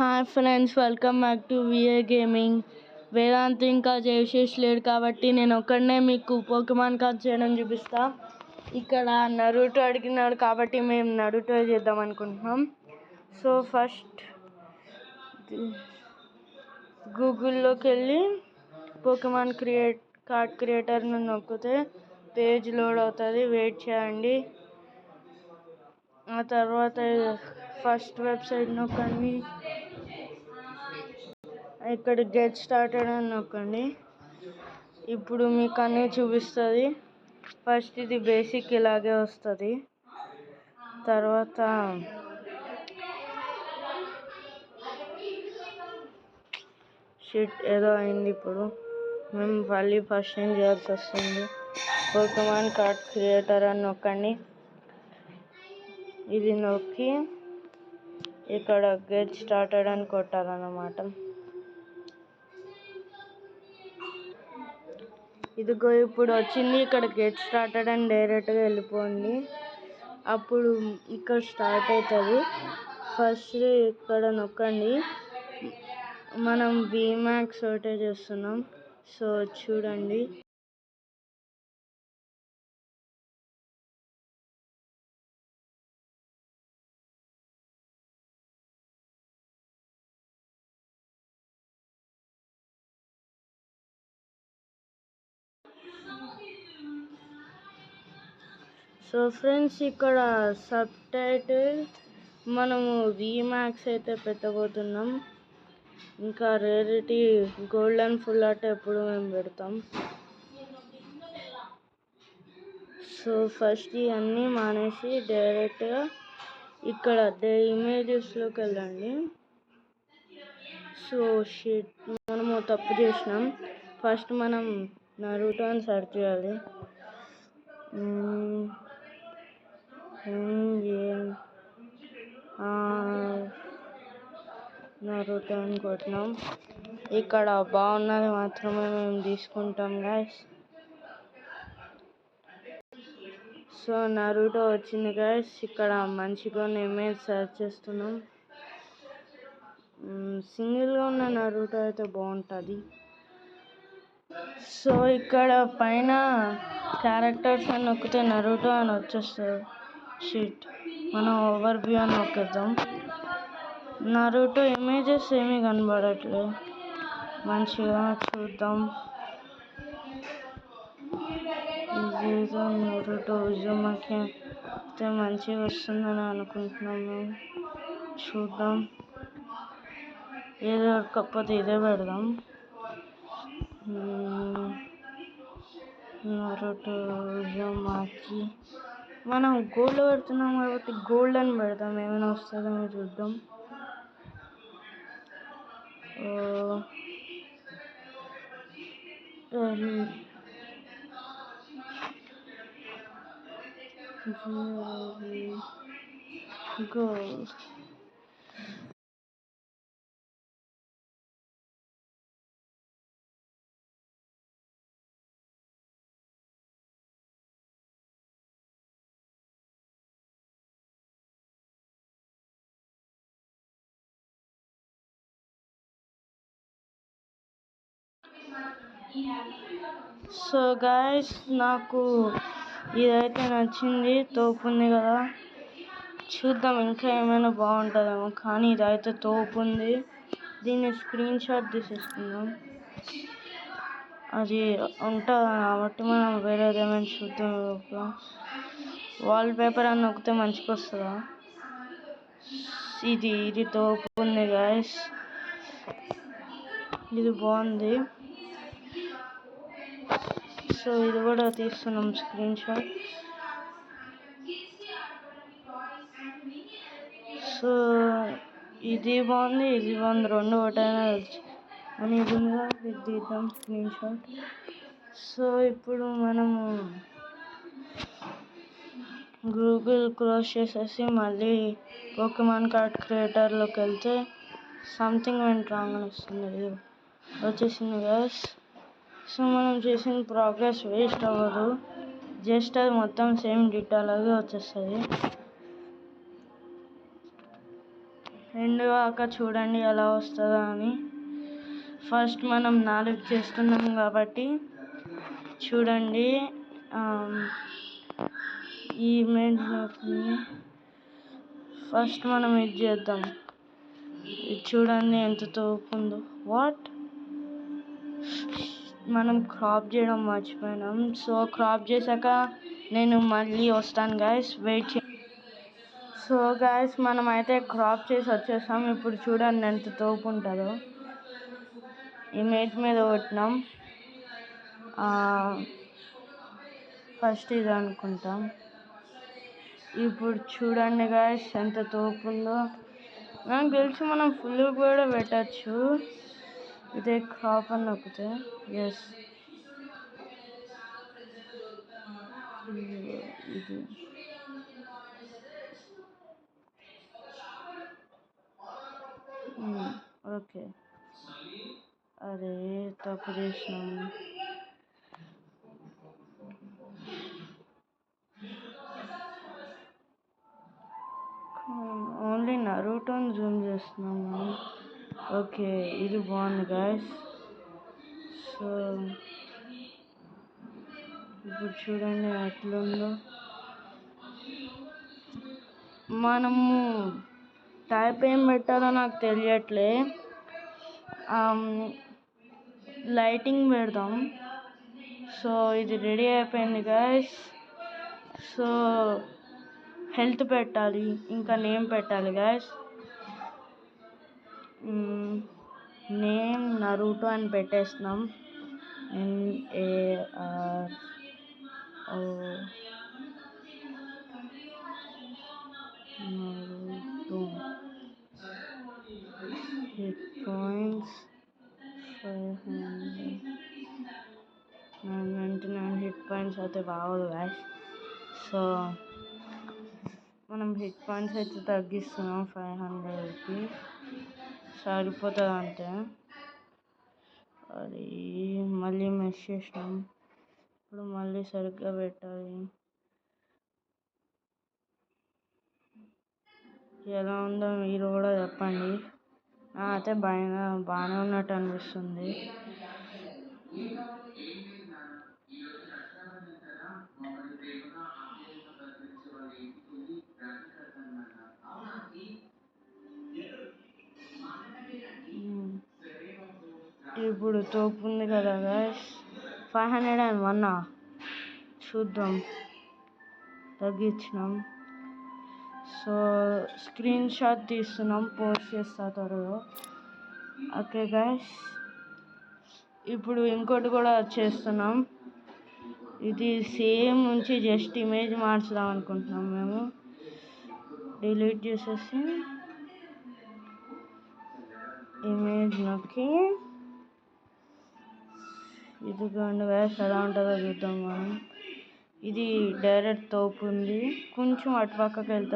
Hi friends, welcome back to VA gaming. Vedant ఇంకా జయశేష్ లేడు కాబట్టి నేను ఒక్కడనే మీకు పోకెమాన్ కార్డ్ చేయడం చూపిస్తా. ఇక్కడ నరుటో అడిగినాడు కాబట్టి మేము నరుటో చేద్దాం అనుకుంటున్నాం. సో ఫస్ట్ గూగుల్లోకి వెళ్ళి పోకెమాన్ కార్డ్ క్రియేటర్ని నొక్కితే పేజ్ లోడ్ అవుతుంది. వెయిట్ చేయండి. ఆ తర్వాత ఫస్ట్ వెబ్సైట్ నొక్కండి. ఇక్కడ గెట్ స్టార్టెడ్ అని నొక్కండి. ఇప్పుడు మీకు అన్నీ చూపిస్తుంది. ఫస్ట్ ఇది బేసిక్ ఇలాగే వస్తుంది. తర్వాత షిట్ ఏదో అయింది. ఇప్పుడు మేము మళ్ళీ ఫస్ట్ ఏం చేయాల్సి వస్తుంది. పోకెమాన్ కార్డ్ క్రియేటర్ అని నొక్కండి. ఇది నొక్కి ఇక్కడ గెట్ స్టార్టెడ్ అని కొట్టాలన్నమాట. ఇదిగో ఇప్పుడు వచ్చింది. ఇక్కడ గెట్ స్టార్టెడ్ అని డైరెక్ట్గా వెళ్ళిపోండి. అప్పుడు ఇక్కడ స్టార్ట్ అవుతుంది. ఫస్ట్ ఇక్కడ నొక్కండి. మనం విమాక్స్ ఒకటే చేస్తున్నాం. సో చూడండి. సో ఫ్రెండ్స్, ఇక్కడ సబ్ టైటిల్ మనము విమాక్స్ అయితే పెట్టబోతున్నాం. ఇంకా rarity gold and full art ఎప్పుడు మేము పెడతాం. సో ఫస్ట్ ఇవన్నీ మానేసి డైరెక్ట్గా ఇక్కడ ఇమేజెస్లోకి వెళ్ళండి. సో షిట్, మనము తప్పు చేసినాం. ఫస్ట్ మనం నరుటో అని సెర్చ్ చేయాలి. నరుటో అని కొట్టినాం. ఇక్కడ బాగున్నది మాత్రమే మేము తీసుకుంటాం గైస్. సో నరుటో వచ్చింది గైస్. ఇక్కడ మంచిగా ఉన్న ఇమేజ్ సెర్చ్ చేస్తున్నాం. సింగిల్గా ఉన్న నరుటో అయితే బాగుంటుంది. సో ఇక్కడ పైన క్యారెక్టర్స్ అని నొక్కితే నరుటో అని వచ్చేస్తుంది. షిట్, మనం ఓవర్ వ్యూ అని నొక్కేద్దాం. నరుటో ఇమేజెస్ ఏమీ కనబడట్లేదు. మంచిగా చూద్దాం. ఇదేదో నరుటో ఉజుమకి అయితే మంచిగా వస్తుందని అనుకుంటున్నాము. చూద్దాం. ఏదో కాకపోతే ఇదే పెడదాం. నరుటో ఉజుమకి మనం గోల్డ్ పెడుతున్నాం కాబట్టి గోల్డ్ అని పెడదాం. ఏమైనా వస్తుందో చూద్దాం. గోల్డ్ సో గాయస్, నాకు ఇదైతే నచ్చింది. తోపు ఉంది కదా, చూద్దాం ఇంకా ఏమైనా బాగుంటుందేమో. కానీ ఇదైతే తోపు ఉంది. దీన్ని స్క్రీన్ షాట్ తీసేసుకుందాం. అది ఉంటుంది కాబట్టి మనం వేరేది ఏమైనా చూద్దాం. వాల్ పేపర్ అని నొక్కితే మంచిగా వస్తుందా? ఇది తోపు ఉంది గాయస్. ఇది బాగుంది. సో ఇది కూడా తీస్తున్నాం స్క్రీన్ షాట్. సో ఇది బాగుంది, ఇది బాగుంది. రెండు ఒకటైనా అని ఇది ఉందిగా, ఇది తీద్దాం స్క్రీన్ షాట్. సో ఇప్పుడు మనము గూగుల్ క్లోజ్ చేసేసి మళ్ళీ పోకెమాన్ కార్డ్ క్రియేటర్లోకి వెళ్తే సంథింగ్ వెంట్ రాంగ్ అని వస్తుంది. ఇది వచ్చేసింది గైస్. సో మనం చేసిన ప్రోగ్రెస్ వేస్ట్ అవ్వదు. జస్ట్ అది మొత్తం సేమ్ డిట్ అలాగే వచ్చేస్తుంది. నిండుగాక చూడండి ఎలా వస్తుందో అని. ఫస్ట్ మనం 4 చేస్తున్నాం కాబట్టి చూడండి. ఈ ఇమేజ్లోకి ఫస్ట్ మనం ఇది చేద్దాం. ఇది చూడండి ఎంత తోపుందో. వాట్, మనం క్రాప్ చేయడం మర్చిపోయినాం. సో క్రాప్ చేశాక నేను మళ్ళీ వస్తాను గైస్, వెయిట్ చే. సో గైస్ మనం అయితే క్రాప్ చేసి వచ్చేసాం. ఇప్పుడు చూడండి ఎంత తోపు ఉంటుందో. ఇమేజ్ మీద కొట్టినాం. ఫస్ట్ ఇది అనుకుంటాం. ఇప్పుడు చూడండి గైస్ ఎంత తోపు ఉందో. నాకు తెలిసి మనం ఫుల్ కూడా పెట్టచ్చు. ఇదే క్రాప్ అని నొక్కితే. ఎస్, ఇది ఓకే. అరే తప్పు చేసినాం. ఓన్లీ నరూటోని జూమ్ చేస్తున్నాము. ఓకే, ఇది బాగుంది గైస్. సో ఇప్పుడు చూడండి ఎట్లుందో. మనము టైప్ ఏం పెట్టాలో నాకు తెలియట్లే. లైటింగ్ పెడదాం. సో ఇది రెడీ అయిపోయింది గైస్. సో హెల్త్ పెట్టాలి, ఇంకా నేమ్ పెట్టాలి గైస్. నేమ్ నరూటో అని పెట్టేస్తున్నాం. NARO నరూటో. Hit points 500. 999 hit points అయితే బాగోదు గాయస్. సో మనం హిట్ పాయింట్స్ అయితే తగ్గిస్తున్నాం. 500 రూపీస్ సరిపోతుంది అంతే. అది మళ్ళీ మెస్ చేసినాం. ఇప్పుడు మళ్ళీ సరిగ్గా పెట్టాలి. ఎలా ఉందో మీరు కూడా చెప్పండి. అయితే బాగానే ఉన్నట్టు అనిపిస్తుంది. ఇప్పుడు తోపు ఉంది కదా గైస్. 501 చూద్దాం, తగ్గించినాం. సో స్క్రీన్ షాట్ తీస్తున్నాం, పోస్ట్ చేస్తా త్వరలో. ఓకే గైస్, ఇప్పుడు ఇంకోటి కూడా చేస్తున్నాం. ఇది సేమ్ నుంచి జస్ట్ ఇమేజ్ మార్చుదాం అనుకుంటున్నాం మేము. డిలీట్ చేసేసి ఇమేజ్ నొక్కి ఇదిగోండి గైస్ ఎలా ఉంటుందో చూద్దాం మనం. ఇది డైరెక్ట్ తోపు ఉంది, కొంచెం అటు పక్కకి వెళ్తే